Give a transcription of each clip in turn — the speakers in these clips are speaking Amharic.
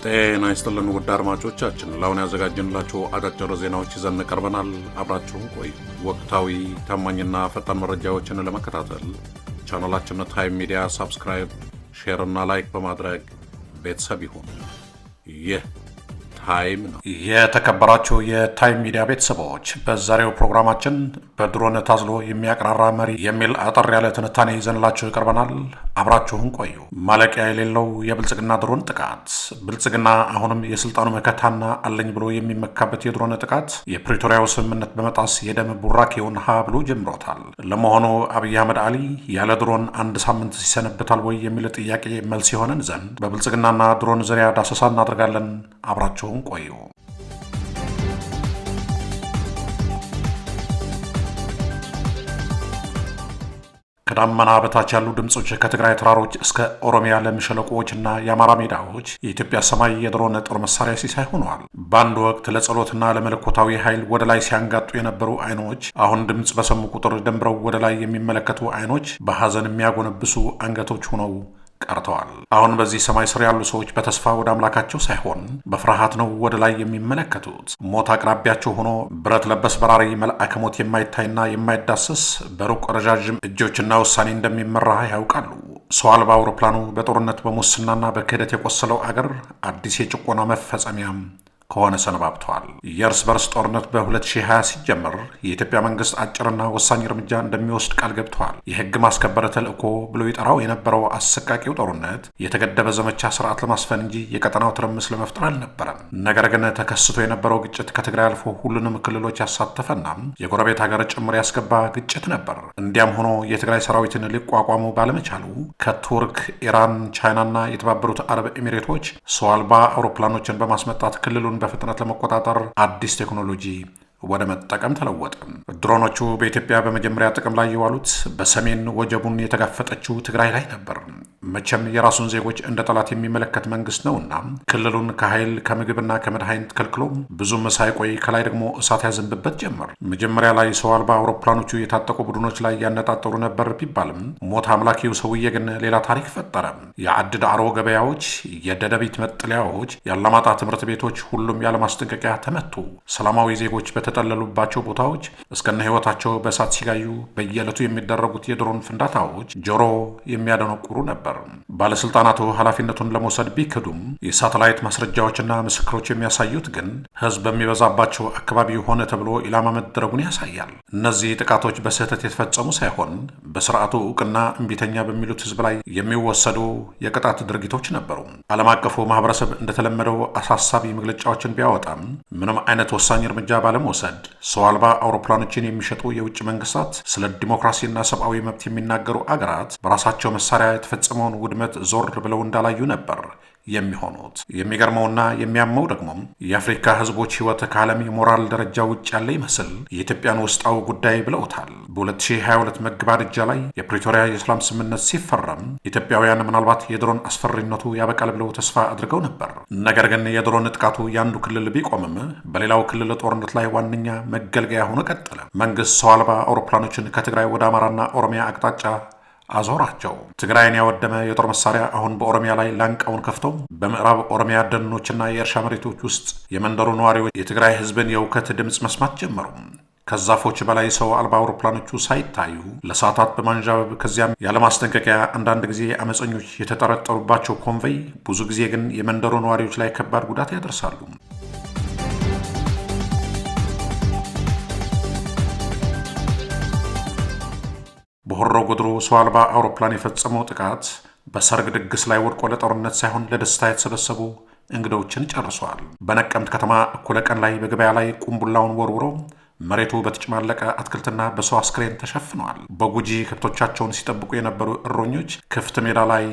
ጤና ይስጥልን ውድ አድማጮቻችን፣ ለአሁን ያዘጋጀንላችሁ አጫጭር ዜናዎች ይዘን ቀርበናል። አብራችሁን ቆዩ። ወቅታዊ ታማኝና ፈጣን መረጃዎችን ለመከታተል ቻናላችንን ታይም ሚዲያ ሰብስክራይብ፣ ሼር እና ላይክ በማድረግ ቤተሰብ ይሁን። ይህ ታይም ነው። የተከበራችሁ የታይም ሚዲያ ቤተሰቦች፣ በዛሬው ፕሮግራማችን በድሮን ታዝሎ የሚያቀራራ መሪ የሚል አጠር ያለ ትንታኔ ይዘንላችሁ ይቀርበናል። አብራችሁን ቆዩ። ማለቂያ የሌለው የብልጽግና ድሮን ጥቃት። ብልጽግና አሁንም የስልጣኑ መከታና አለኝ ብሎ የሚመካበት የድሮን ጥቃት የፕሪቶሪያው ስምምነት በመጣስ የደም ቡራኬውን ሀ ብሎ ጀምሮታል። ለመሆኑ አብይ አህመድ አሊ ያለ ድሮን አንድ ሳምንት ይሰነብታል ወይ የሚል ጥያቄ መልስ የሆነን ዘንድ በብልጽግናና ድሮን ዙሪያ ዳሰሳ እናደርጋለን። አብራችሁን ቆዩ። ከዳመና በታች ያሉ ድምጾች ከትግራይ ተራሮች እስከ ኦሮሚያ ለም ሸለቆዎችና የአማራ ሜዳዎች የኢትዮጵያ ሰማይ የድሮን ጦር መሳሪያ ሲሳይ ሆነዋል። በአንድ ወቅት ለጸሎትና ለመለኮታዊ ኃይል ወደ ላይ ሲያንጋጡ የነበሩ አይኖች አሁን ድምፅ በሰሙ ቁጥር ደንብረው ወደ ላይ የሚመለከቱ አይኖች በሐዘን የሚያጎነብሱ አንገቶች ሆነው ቀርተዋል። አሁን በዚህ ሰማይ ስር ያሉ ሰዎች በተስፋ ወደ አምላካቸው ሳይሆን በፍርሃት ነው ወደ ላይ የሚመለከቱት። ሞት አቅራቢያቸው ሆኖ ብረት ለበስ በራሪ መልአከ ሞት የማይታይና የማይዳሰስ በሩቅ ረዣዥም እጆችና ውሳኔ እንደሚመራ ያውቃሉ። ሰው አልባ አውሮፕላኑ በጦርነት በሙስናና በክህደት የቆሰለው አገር አዲስ የጭቆና መፈጸሚያም ከሆነ ሰነባብተዋል። የእርስ በርስ ጦርነት በ2020 ሲጀመር የኢትዮጵያ መንግስት አጭርና ወሳኝ እርምጃ እንደሚወስድ ቃል ገብተዋል። የህግ ማስከበር ተልዕኮ ብሎ ይጠራው የነበረው አሰቃቂው ጦርነት የተገደበ ዘመቻ ስርዓት ለማስፈን እንጂ የቀጠናው ትርምስ ለመፍጠር አልነበረም። ነገር ግን ተከስቶ የነበረው ግጭት ከትግራይ አልፎ ሁሉንም ክልሎች ያሳተፈና የጎረቤት ሀገር ጭምር ያስገባ ግጭት ነበር። እንዲያም ሆኖ የትግራይ ሰራዊትን ሊቋቋሙ ባለመቻሉ ከቱርክ፣ ኢራን፣ ቻይናና የተባበሩት አረብ ኤሚሬቶች ሰው አልባ አውሮፕላኖችን በማስመጣት ክልሉን በፍጥነት ለመቆጣጠር አዲስ ቴክኖሎጂ ወደ መጠቀም ተለወጠ። ድሮኖቹ በኢትዮጵያ በመጀመሪያ ጥቅም ላይ የዋሉት በሰሜን ወጀቡን የተጋፈጠችው ትግራይ ላይ ነበር። መቼም የራሱን ዜጎች እንደ ጠላት የሚመለከት መንግስት ነውና ክልሉን ከኃይል ከምግብና ከመድኃኒት ከልክሎ ብዙም ሳይቆይ ከላይ ደግሞ እሳት ያዘንብበት ጀመር። መጀመሪያ ላይ ሰው አልባ አውሮፕላኖቹ የታጠቁ ቡድኖች ላይ ያነጣጠሩ ነበር ቢባልም ሞት አምላኪው ሰውዬ ግን ሌላ ታሪክ ፈጠረ። የአድ ዳዕሮ ገበያዎች፣ የደደቢት መጠለያዎች፣ የአላማጣ ትምህርት ቤቶች ሁሉም ያለማስጠንቀቂያ ተመቱ። ሰላማዊ ዜጎች በተጠለሉባቸው ቦታዎች እስከነ ህይወታቸው በእሳት ሲጋዩ በየዕለቱ የሚደረጉት የድሮን ፍንዳታዎች ጆሮ የሚያደነቁሩ ነበር። ባለስልጣናቱ ኃላፊነቱን ለመውሰድ ቢክዱም የሳተላይት ማስረጃዎችና ምስክሮች የሚያሳዩት ግን ህዝብ በሚበዛባቸው አካባቢ ሆነ ተብሎ ኢላማ መደረጉን ያሳያል። እነዚህ ጥቃቶች በስህተት የተፈጸሙ ሳይሆን በስርዓቱ እውቅና እምቢተኛ በሚሉት ህዝብ ላይ የሚወሰዱ የቅጣት ድርጊቶች ነበሩ። ዓለም አቀፉ ማህበረሰብ እንደተለመደው አሳሳቢ መግለጫዎችን ቢያወጣም ምንም አይነት ወሳኝ እርምጃ ባለመውሰድ ሰው አልባ አውሮፕላኖችን የሚሸጡ የውጭ መንግስታት፣ ስለ ዲሞክራሲና ሰብአዊ መብት የሚናገሩ አገራት በራሳቸው መሳሪያ የተፈጸመውን ውድመት ዞር ብለው እንዳላዩ ነበር የሚሆኑት። የሚገርመውና የሚያመው ደግሞ የአፍሪካ ህዝቦች ህይወት ከዓለም የሞራል ደረጃ ውጭ ያለ ይመስል የኢትዮጵያን ውስጣዊ ጉዳይ ብለውታል። በ2022 መገባደጃ ላይ የፕሪቶሪያ የሰላም ስምምነት ሲፈረም ኢትዮጵያውያን ምናልባት የድሮን አስፈሪነቱ ያበቃል ብለው ተስፋ አድርገው ነበር። ነገር ግን የድሮን ጥቃቱ የአንዱ ክልል ቢቆምም በሌላው ክልል ጦርነት ላይ ዋነኛ መገልገያ ሆኖ ቀጠለ። መንግስት ሰው አልባ አውሮፕላኖችን ከትግራይ ወደ አማራና ኦሮሚያ አቅጣጫ አዞራቸው። ትግራይን ያወደመ የጦር መሳሪያ አሁን በኦሮሚያ ላይ ላንቃውን ከፍቶ በምዕራብ ኦሮሚያ ደኖችና የእርሻ መሬቶች ውስጥ የመንደሩ ነዋሪዎች የትግራይ ህዝብን የውከት ድምፅ መስማት ጀመሩ። ከዛፎች በላይ ሰው አልባ አውሮፕላኖቹ ሳይታዩ ለሰዓታት በማንዣበብ ከዚያም ያለማስጠንቀቂያ አንዳንድ ጊዜ አመፀኞች የተጠረጠሩባቸው ኮንቬይ፣ ብዙ ጊዜ ግን የመንደሩ ነዋሪዎች ላይ ከባድ ጉዳት ያደርሳሉ። በሆሮ ጉድሩ ሰው አልባ አውሮፕላን የፈጸመው ጥቃት በሰርግ ድግስ ላይ ወድቆ ለጦርነት ሳይሆን ለደስታ የተሰበሰቡ እንግዶችን ጨርሷል። በነቀምት ከተማ እኩለ ቀን ላይ በገበያ ላይ ቁምቡላውን ወርውሮ መሬቱ በተጨማለቀ አትክልትና በሰው አስክሬን ተሸፍነዋል። በጉጂ ከብቶቻቸውን ሲጠብቁ የነበሩ እረኞች ክፍት ሜዳ ላይ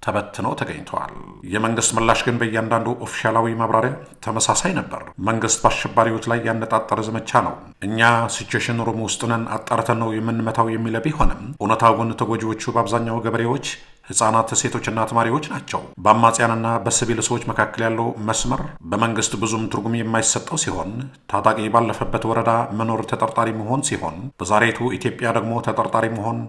ተበትነው ተገኝተዋል። የመንግስት ምላሽ ግን በእያንዳንዱ ኦፊሻላዊ ማብራሪያ ተመሳሳይ ነበር። መንግስት በአሸባሪዎች ላይ ያነጣጠረ ዘመቻ ነው፣ እኛ ሲቹዌሽን ሩም ውስጥ ነን፣ አጣርተን ነው የምንመታው የሚለ ቢሆንም እውነታው ግን ተጎጂዎቹ በአብዛኛው ገበሬዎች፣ ህፃናት፣ ሴቶችና ተማሪዎች ናቸው። በአማጽያንና በሲቪል ሰዎች መካከል ያለው መስመር በመንግስት ብዙም ትርጉም የማይሰጠው ሲሆን ታጣቂ ባለፈበት ወረዳ መኖር ተጠርጣሪ መሆን ሲሆን፣ በዛሬቱ ኢትዮጵያ ደግሞ ተጠርጣሪ መሆን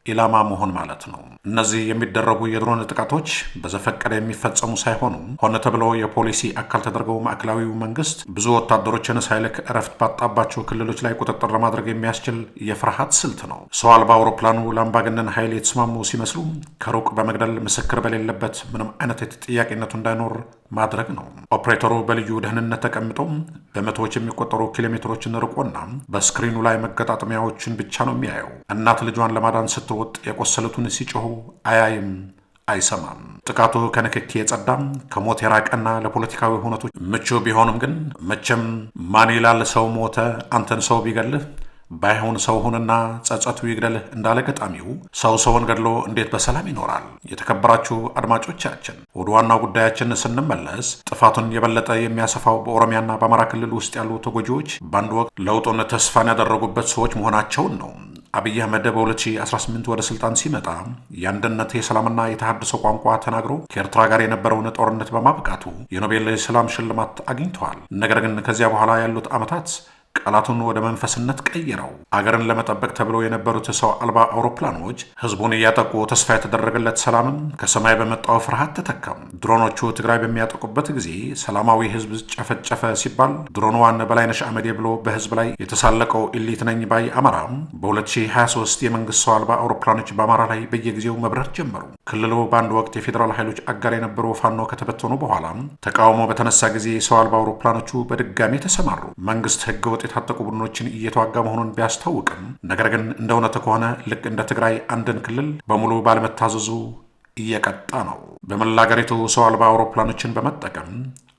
ኢላማ መሆን ማለት ነው። እነዚህ የሚደረጉ የድሮን ጥቃቶች በዘፈቀደ የሚፈጸሙ ሳይሆኑ ሆነ ተብሎ የፖሊሲ አካል ተደርገው ማዕከላዊው መንግስት ብዙ ወታደሮችን ሳይልክ እረፍት ባጣባቸው ክልሎች ላይ ቁጥጥር ለማድረግ የሚያስችል የፍርሃት ስልት ነው። ሰው አልባ አውሮፕላኑ ለአምባገነን ኃይል የተስማሙ ሲመስሉ ከሩቅ በመግደል ምስክር በሌለበት ምንም አይነት የተጠያቂነቱ እንዳይኖር ማድረግ ነው። ኦፕሬተሩ በልዩ ደህንነት ተቀምጠው በመቶዎች የሚቆጠሩ ኪሎ ሜትሮችን ርቆና በስክሪኑ ላይ መገጣጠሚያዎችን ብቻ ነው የሚያየው። እናት ልጇን ለማዳን ስትወጥ የቆሰሉትን ሲጮሁ አያይም፣ አይሰማም። ጥቃቱ ከንክኪ የጸዳም ከሞት የራቀና ለፖለቲካዊ ሁነቶች ምቹ ቢሆንም ግን መቼም ማን ይላል ሰው ሞተ አንተን ሰው ቢገልህ ባይሆን ሰው ሁንና ጸጸቱ ይግደልህ እንዳለ ገጣሚው ሰው ሰውን ገድሎ እንዴት በሰላም ይኖራል? የተከበራችሁ አድማጮቻችን ወደ ዋናው ጉዳያችን ስንመለስ ጥፋቱን የበለጠ የሚያሰፋው በኦሮሚያና በአማራ ክልል ውስጥ ያሉ ተጎጂዎች በአንድ ወቅት ለውጡን ተስፋን ያደረጉበት ሰዎች መሆናቸውን ነው። አብይ አህመድ በ2018 ወደ ስልጣን ሲመጣ የአንድነት የሰላምና የተሃድሶ ቋንቋ ተናግሮ ከኤርትራ ጋር የነበረውን ጦርነት በማብቃቱ የኖቤል የሰላም ሽልማት አግኝተዋል። ነገር ግን ከዚያ በኋላ ያሉት ዓመታት ቃላቱን ወደ መንፈስነት ቀይረው አገርን ለመጠበቅ ተብሎ የነበሩት ሰው አልባ አውሮፕላኖች ህዝቡን እያጠቁ ተስፋ የተደረገለት ሰላምም ከሰማይ በመጣው ፍርሃት ተተካም። ድሮኖቹ ትግራይ በሚያጠቁበት ጊዜ ሰላማዊ ህዝብ ጨፈጨፈ ሲባል ድሮንዋን በላይነሽ አመዴ ብሎ በህዝብ ላይ የተሳለቀው ኢሊት ነኝ ባይ አማራ በ2023 የመንግስት ሰው አልባ አውሮፕላኖች በአማራ ላይ በየጊዜው መብረር ጀመሩ። ክልሉ በአንድ ወቅት የፌዴራል ኃይሎች አጋር የነበሩ ፋኖ ከተበተኑ በኋላ ተቃውሞ በተነሳ ጊዜ ሰው አልባ አውሮፕላኖቹ በድጋሚ ተሰማሩ። መንግስት ህገወጥ የታጠቁ ቡድኖችን እየተዋጋ መሆኑን ቢያስታውቅም ነገር ግን እንደ እውነቱ ከሆነ ልክ እንደ ትግራይ አንድን ክልል በሙሉ ባለመታዘዙ እየቀጣ ነው። በመላ አገሪቱ ሰው አልባ አውሮፕላኖችን በመጠቀም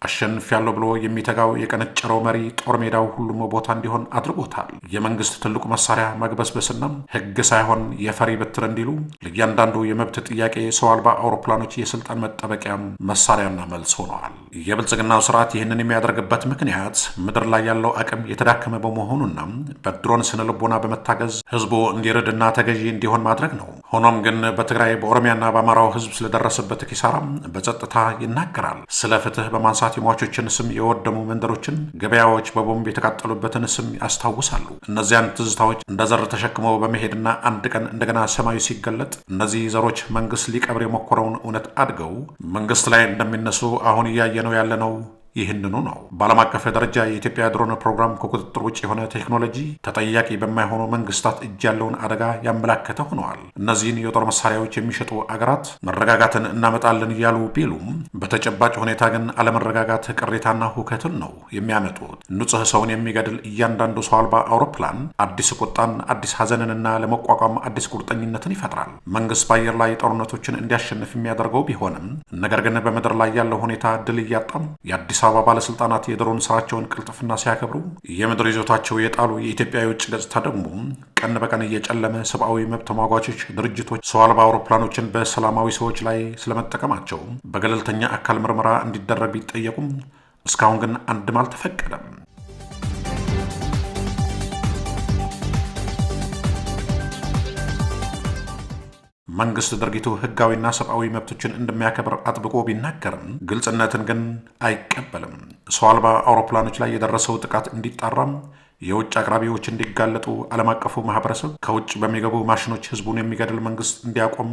አሸንፊያለሁ ብሎ የሚተጋው የቀነጨረው መሪ ጦር ሜዳው ሁሉም ቦታ እንዲሆን አድርጎታል። የመንግስት ትልቁ መሳሪያ መግበስበስና ህግ ሳይሆን የፈሪ በትር እንዲሉ ለእያንዳንዱ የመብት ጥያቄ ሰው አልባ አውሮፕላኖች የስልጣን መጠበቂያ መሳሪያና መልስ ሆነዋል። የብልጽግናው ስርዓት ይህንን የሚያደርግበት ምክንያት ምድር ላይ ያለው አቅም የተዳከመ በመሆኑና በድሮን ስነ ልቦና በመታገዝ ህዝቡ እንዲርድና ተገዢ እንዲሆን ማድረግ ነው። ሆኖም ግን በትግራይ በኦሮሚያና በአማራው ህዝብ ስለደረሰበት ኪሳራ በጸጥታ ይናገራል። ስለ ፍትህ በማንሳት የሟቾችን ስም የወደሙ መንደሮችን፣ ገበያዎች በቦምብ የተቃጠሉበትን ስም ያስታውሳሉ። እነዚያን ትዝታዎች እንደ ዘር ተሸክመው በመሄድና አንድ ቀን እንደገና ሰማዩ ሲገለጥ እነዚህ ዘሮች መንግስት ሊቀብር የሞከረውን እውነት አድገው መንግስት ላይ እንደሚነሱ አሁን እያየነው ያለነው ይህንኑ ነው። በዓለም አቀፍ ደረጃ የኢትዮጵያ ድሮን ፕሮግራም ከቁጥጥር ውጭ የሆነ ቴክኖሎጂ ተጠያቂ በማይሆኑ መንግስታት እጅ ያለውን አደጋ ያመላከተ ሆነዋል። እነዚህን የጦር መሳሪያዎች የሚሸጡ አገራት መረጋጋትን እናመጣለን እያሉ ቢሉም በተጨባጭ ሁኔታ ግን አለመረጋጋት፣ ቅሬታና ሁከትን ነው የሚያመጡት። ንጹህ ሰውን የሚገድል እያንዳንዱ ሰው አልባ አውሮፕላን አዲስ ቁጣን፣ አዲስ ሐዘንንና ለመቋቋም አዲስ ቁርጠኝነትን ይፈጥራል። መንግስት በአየር ላይ ጦርነቶችን እንዲያሸንፍ የሚያደርገው ቢሆንም ነገር ግን በምድር ላይ ያለው ሁኔታ ድል እያጣም የአዲስ አበባ ባለስልጣናት የድሮን ስራቸውን ቅልጥፍና ሲያከብሩ የምድር ይዞታቸው የጣሉ የኢትዮጵያ የውጭ ገጽታ ደግሞ ቀን በቀን እየጨለመ ሰብአዊ መብት ተሟጋቾች ድርጅቶች ሰው አልባ አውሮፕላኖችን በሰላማዊ ሰዎች ላይ ስለመጠቀማቸው በገለልተኛ አካል ምርመራ እንዲደረግ ቢጠየቁም እስካሁን ግን አንድም አልተፈቀደም። መንግስት ድርጊቱ ህጋዊና ሰብአዊ መብቶችን እንደሚያከብር አጥብቆ ቢናገርም ግልጽነትን ግን አይቀበልም። ሰው አልባ አውሮፕላኖች ላይ የደረሰው ጥቃት እንዲጣራም የውጭ አቅራቢዎች እንዲጋለጡ ዓለም አቀፉ ማህበረሰብ ከውጭ በሚገቡ ማሽኖች ህዝቡን የሚገድል መንግስት እንዲያቆም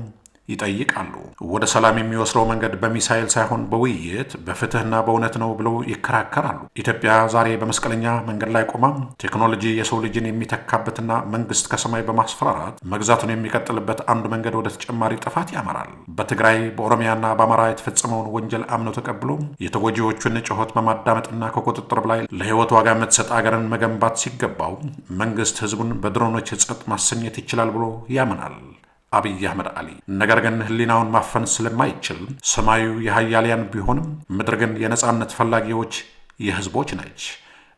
ይጠይቃሉ። ወደ ሰላም የሚወስደው መንገድ በሚሳኤል ሳይሆን በውይይት በፍትህና በእውነት ነው ብለው ይከራከራሉ። ኢትዮጵያ ዛሬ በመስቀለኛ መንገድ ላይ ቆማ ቴክኖሎጂ የሰው ልጅን የሚተካበትና መንግስት ከሰማይ በማስፈራራት መግዛቱን የሚቀጥልበት አንዱ መንገድ ወደ ተጨማሪ ጥፋት ያመራል። በትግራይ በኦሮሚያና በአማራ የተፈጸመውን ወንጀል አምኖ ተቀብሎ የተጎጂዎቹን ጩኸት በማዳመጥና ከቁጥጥር በላይ ለህይወት ዋጋ የምትሰጥ አገርን መገንባት ሲገባው መንግስት ህዝቡን በድሮኖች ጸጥ ማሰኘት ይችላል ብሎ ያምናል አብይ አህመድ አሊ። ነገር ግን ህሊናውን ማፈን ስለማይችል ሰማዩ የሀያሊያን ቢሆንም ምድር ግን የነጻነት ፈላጊዎች የህዝቦች ነች።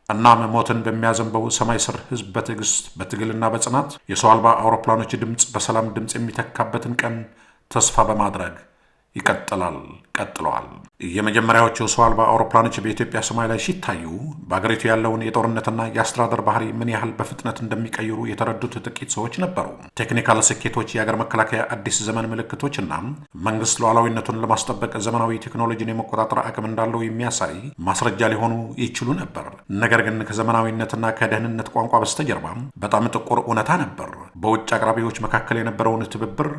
እናም ሞትን በሚያዘንበው ሰማይ ስር ህዝብ በትዕግስት በትግልና በጽናት የሰው አልባ አውሮፕላኖች ድምፅ በሰላም ድምፅ የሚተካበትን ቀን ተስፋ በማድረግ ቀጥለዋል። የመጀመሪያዎቹ ሰው አልባ አውሮፕላኖች በኢትዮጵያ ሰማይ ላይ ሲታዩ በአገሪቱ ያለውን የጦርነትና የአስተዳደር ባህሪ ምን ያህል በፍጥነት እንደሚቀይሩ የተረዱት ጥቂት ሰዎች ነበሩ። ቴክኒካል ስኬቶች፣ የአገር መከላከያ አዲስ ዘመን ምልክቶችና መንግስት ሉዓላዊነቱን ለማስጠበቅ ዘመናዊ ቴክኖሎጂን የመቆጣጠር አቅም እንዳለው የሚያሳይ ማስረጃ ሊሆኑ ይችሉ ነበር። ነገር ግን ከዘመናዊነትና ከደህንነት ቋንቋ በስተጀርባ በጣም ጥቁር እውነታ ነበር። በውጭ አቅራቢዎች መካከል የነበረውን ትብብር፣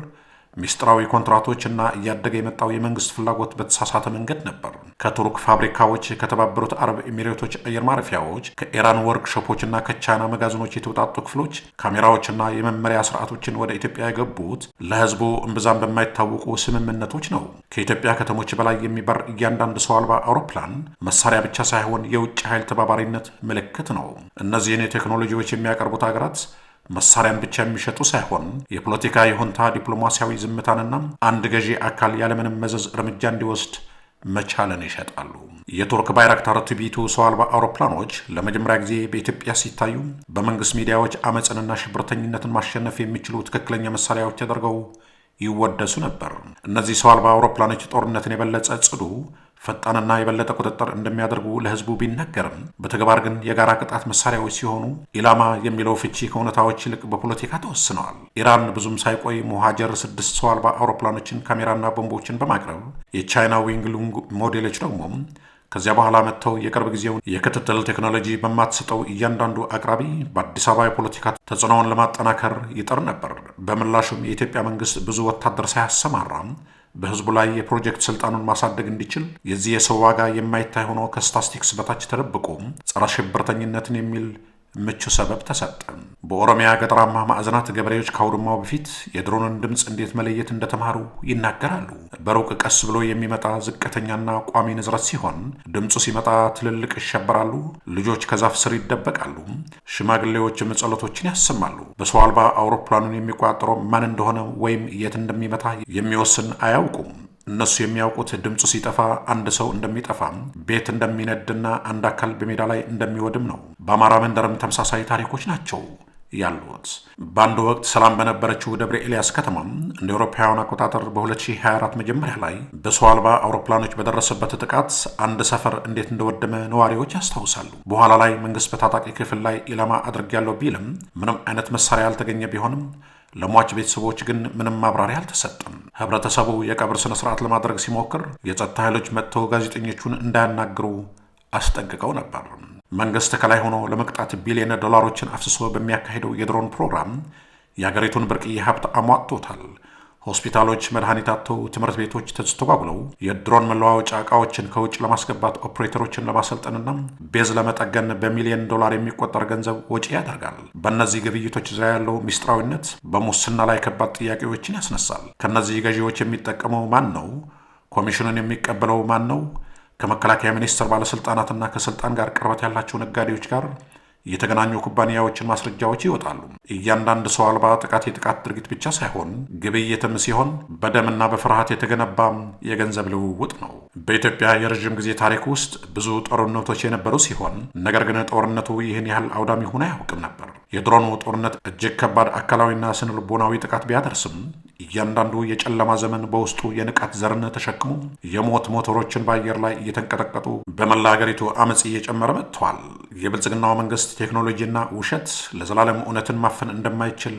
ሚስጥራዊ ኮንትራቶች እና እያደገ የመጣው የመንግስት ፍላጎት በተሳሳተ መንገድ ነበር። ከቱርክ ፋብሪካዎች፣ ከተባበሩት አረብ ኤሚሬቶች አየር ማረፊያዎች፣ ከኢራን ወርክሾፖች እና ከቻይና መጋዘኖች የተውጣጡ ክፍሎች፣ ካሜራዎችና የመመሪያ ስርዓቶችን ወደ ኢትዮጵያ የገቡት ለህዝቡ እምብዛም በማይታወቁ ስምምነቶች ነው። ከኢትዮጵያ ከተሞች በላይ የሚበር እያንዳንዱ ሰው አልባ አውሮፕላን መሳሪያ ብቻ ሳይሆን የውጭ ኃይል ተባባሪነት ምልክት ነው። እነዚህን ቴክኖሎጂዎች የሚያቀርቡት ሀገራት መሳሪያን ብቻ የሚሸጡ ሳይሆን የፖለቲካ ይሁንታ፣ ዲፕሎማሲያዊ ዝምታንና አንድ ገዢ አካል ያለምንም መዘዝ እርምጃ እንዲወስድ መቻልን ይሸጣሉ። የቱርክ ባይራክታር ቲቢ2 ሰው አልባ አውሮፕላኖች ለመጀመሪያ ጊዜ በኢትዮጵያ ሲታዩ በመንግስት ሚዲያዎች አመፅንና ሽብርተኝነትን ማሸነፍ የሚችሉ ትክክለኛ መሳሪያዎች ተደርገው ይወደሱ ነበር። እነዚህ ሰው አልባ አውሮፕላኖች ጦርነትን የበለጠ ጽዱ፣ ፈጣንና የበለጠ ቁጥጥር እንደሚያደርጉ ለህዝቡ ቢነገርም በተግባር ግን የጋራ ቅጣት መሳሪያዎች ሲሆኑ ኢላማ የሚለው ፍቺ ከእውነታዎች ይልቅ በፖለቲካ ተወስነዋል። ኢራን ብዙም ሳይቆይ ሞሃጀር 6 ሰው አልባ አውሮፕላኖችን፣ ካሜራና ቦምቦችን በማቅረብ የቻይና ዊንግ ሉንግ ሞዴሎች ደግሞ ከዚያ በኋላ መጥተው የቅርብ ጊዜውን የክትትል ቴክኖሎጂ በማትሰጠው እያንዳንዱ አቅራቢ በአዲስ አበባ የፖለቲካ ተጽዕኖውን ለማጠናከር ይጥር ነበር። በምላሹም የኢትዮጵያ መንግስት ብዙ ወታደር ሳያሰማራም በህዝቡ ላይ የፕሮጀክት ስልጣኑን ማሳደግ እንዲችል የዚህ የሰው ዋጋ የማይታይ ሆኖ ከስታስቲክስ በታች ተደብቆ ጸረ ሽብርተኝነትን የሚል ምቹ ሰበብ ተሰጠ። በኦሮሚያ ገጠራማ ማዕዘናት ገበሬዎች ከአውድማው በፊት የድሮንን ድምፅ እንዴት መለየት እንደተማሩ ይናገራሉ። በሩቅ ቀስ ብሎ የሚመጣ ዝቅተኛና ቋሚ ንዝረት ሲሆን ድምፁ ሲመጣ ትልልቅ ይሸበራሉ። ልጆች ከዛፍ ስር ይደበቃሉ። ሽማግሌዎችም ጸሎቶችን ያሰማሉ። በሰው አልባ አውሮፕላኑን የሚቆጣጠረው ማን እንደሆነ ወይም የት እንደሚመታ የሚወስን አያውቁም። እነሱ የሚያውቁት ድምፁ ሲጠፋ አንድ ሰው እንደሚጠፋ፣ ቤት እንደሚነድና አንድ አካል በሜዳ ላይ እንደሚወድም ነው። በአማራ መንደርም ተመሳሳይ ታሪኮች ናቸው ያሉት። በአንድ ወቅት ሰላም በነበረችው ደብረ ኤልያስ ከተማም እንደ አውሮፓውያን አቆጣጠር በ2024 መጀመሪያ ላይ በሰው አልባ አውሮፕላኖች በደረሰበት ጥቃት አንድ ሰፈር እንዴት እንደወደመ ነዋሪዎች ያስታውሳሉ። በኋላ ላይ መንግስት በታጣቂ ክፍል ላይ ኢላማ አድርጌያለሁ ቢልም ምንም አይነት መሳሪያ ያልተገኘ ቢሆንም ለሟች ቤተሰቦች ግን ምንም ማብራሪያ አልተሰጠም። ህብረተሰቡ የቀብር ስነ ስርዓት ለማድረግ ሲሞክር የጸጥታ ኃይሎች መጥተው ጋዜጠኞቹን እንዳያናግሩ አስጠንቅቀው ነበር። መንግስት ከላይ ሆኖ ለመቅጣት ቢሊዮን ዶላሮችን አፍስሶ በሚያካሂደው የድሮን ፕሮግራም የሀገሪቱን ብርቅዬ ሀብት አሟጦታል። ሆስፒታሎች መድኃኒት አጥተው፣ ትምህርት ቤቶች ተስተጓጉለው የድሮን መለዋወጫ ዕቃዎችን ከውጭ ለማስገባት ኦፕሬተሮችን ለማሰልጠንና ቤዝ ለመጠገን በሚሊዮን ዶላር የሚቆጠር ገንዘብ ወጪ ያደርጋል። በእነዚህ ግብይቶች ዙሪያ ያለው ሚስጥራዊነት በሙስና ላይ ከባድ ጥያቄዎችን ያስነሳል። ከእነዚህ ገዢዎች የሚጠቀመው ማን ነው? ኮሚሽኑን የሚቀበለው ማን ነው? ከመከላከያ ሚኒስቴር ባለስልጣናትና ከስልጣን ጋር ቅርበት ያላቸው ነጋዴዎች ጋር የተገናኙ ኩባንያዎችን ማስረጃዎች ይወጣሉ። እያንዳንዱ ሰው አልባ ጥቃት የጥቃት ድርጊት ብቻ ሳይሆን ግብይትም ሲሆን በደምና በፍርሃት የተገነባ የገንዘብ ልውውጥ ነው። በኢትዮጵያ የረዥም ጊዜ ታሪክ ውስጥ ብዙ ጦርነቶች የነበሩ ሲሆን ነገር ግን ጦርነቱ ይህን ያህል አውዳሚ ሆኖ አያውቅም ነበር። የድሮኑ ጦርነት እጅግ ከባድ አካላዊና ስነ ልቦናዊ ጥቃት ቢያደርስም እያንዳንዱ የጨለማ ዘመን በውስጡ የንቃት ዘርን ተሸክሞ የሞት ሞተሮችን በአየር ላይ እየተንቀጠቀጡ በመላ ሀገሪቱ አመፅ እየጨመረ መጥተዋል። የብልጽግናው መንግስት ቴክኖሎጂና ውሸት ለዘላለም እውነትን ማፈን እንደማይችል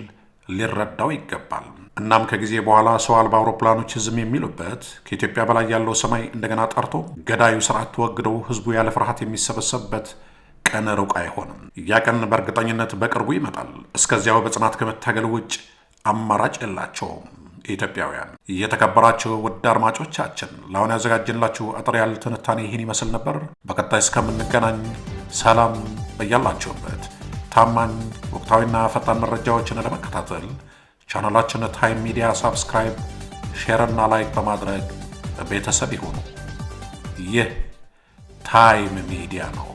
ሊረዳው ይገባል። እናም ከጊዜ በኋላ ሰው አልባ አውሮፕላኖች ዝም የሚሉበት፣ ከኢትዮጵያ በላይ ያለው ሰማይ እንደገና ጠርቶ ገዳዩ ስርዓት ተወግዶ ህዝቡ ያለ ፍርሃት የሚሰበሰብበት ቀን ሩቅ አይሆንም። ያ ቀን በእርግጠኝነት በቅርቡ ይመጣል። እስከዚያው በጽናት ከመታገል ውጭ አማራጭ የላቸውም። ኢትዮጵያውያን እየተከበራችሁ ውድ አድማጮቻችን ለአሁን ያዘጋጀንላችሁ አጠር ያለ ትንታኔ ይህን ይመስል ነበር። በቀጣይ እስከምንገናኝ ሰላም በያላችሁበት። ታማኝ ወቅታዊና ፈጣን መረጃዎችን ለመከታተል ቻናላችን ታይም ሚዲያ ሳብስክራይብ፣ ሼር እና ላይክ በማድረግ ቤተሰብ ይሁኑ። ይህ ታይም ሚዲያ ነው።